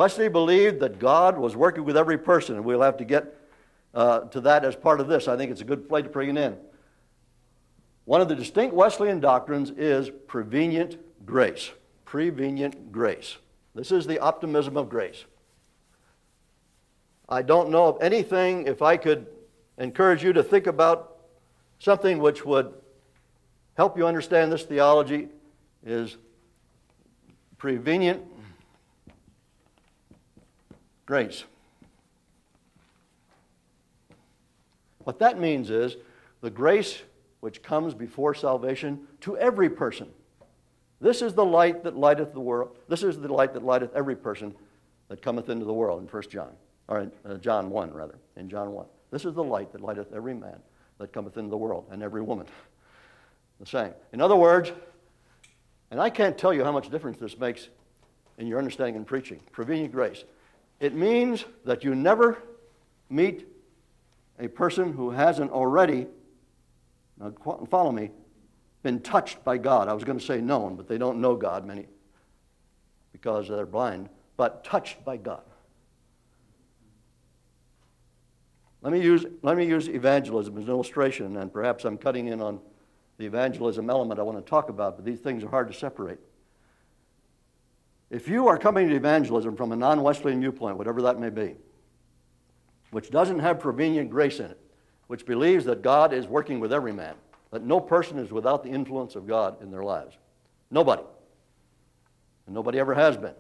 Wesley believed that God was working with every person, and we'll have to get to that as part of this. I think it's a good place to bring it in. One of the distinct Wesleyan doctrines is prevenient grace. Prevenient grace. This is the optimism of grace. I don't know of anything, if I could encourage you to think about something which would help you understand this theology, is prevenient grace. What that means is the grace which comes before salvation to every person. This is the light that lighteth the world. This is the light that lighteth every person that cometh into the world in 1 John, or in John 1 rather, in John 1. This is the light that lighteth every man that cometh into the world, and every woman. The same. In other words, and I can't tell you how much difference this makes in your understanding and preaching, prevenient grace. It means that you never meet a person who hasn't already, now follow me, been touched by God. I was going to say known, but they don't know God, many, because they're blind, but touched by God. Let me use evangelism as an illustration, and perhaps I'm cutting in on the evangelism element I want to talk about, but these things are hard to separate. If you are coming to evangelism from a non-Wesleyan viewpoint, whatever that may be, which doesn't have prevenient grace in it, which believes that God is working with every man, that no person is without the influence of God in their lives. Nobody. And nobody ever has been.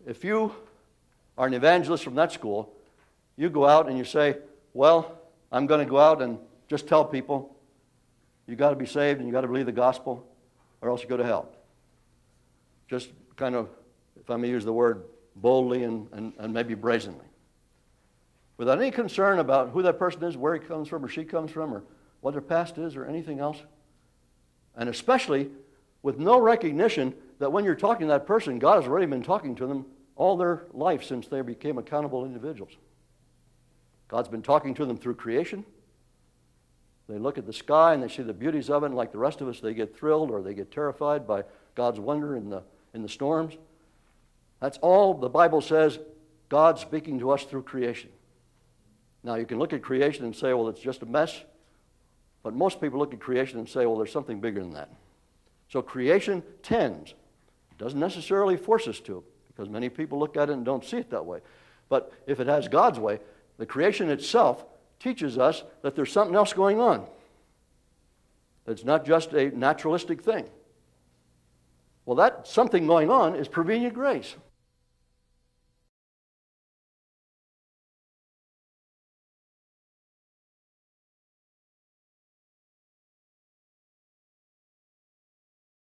If you are an evangelist from that school, you go out and you say, well, I'm going to go out and just tell people, you got to be saved and you got to believe the gospel, or else you go to hell. Just kind of, if I may use the word, boldly and maybe brazenly. Without any concern about who that person is, where he comes from or she comes from, or what their past is, or anything else. And especially with no recognition that when you're talking to that person, God has already been talking to them all their life since they became accountable individuals. God's been talking to them through creation. They look at the sky and they see the beauties of it, and like the rest of us, they get thrilled or they get terrified by God's wonder in the storms. That's all the Bible says, God speaking to us through creation. Now, you can look at creation and say, well, it's just a mess. But most people look at creation and say, well, there's something bigger than that. So creation tends, doesn't necessarily force us to, because many people look at it and don't see it that way. But if it has God's way, the creation itself teaches us that there's something else going on. It's not just a naturalistic thing. Well, that something going on is prevenient grace.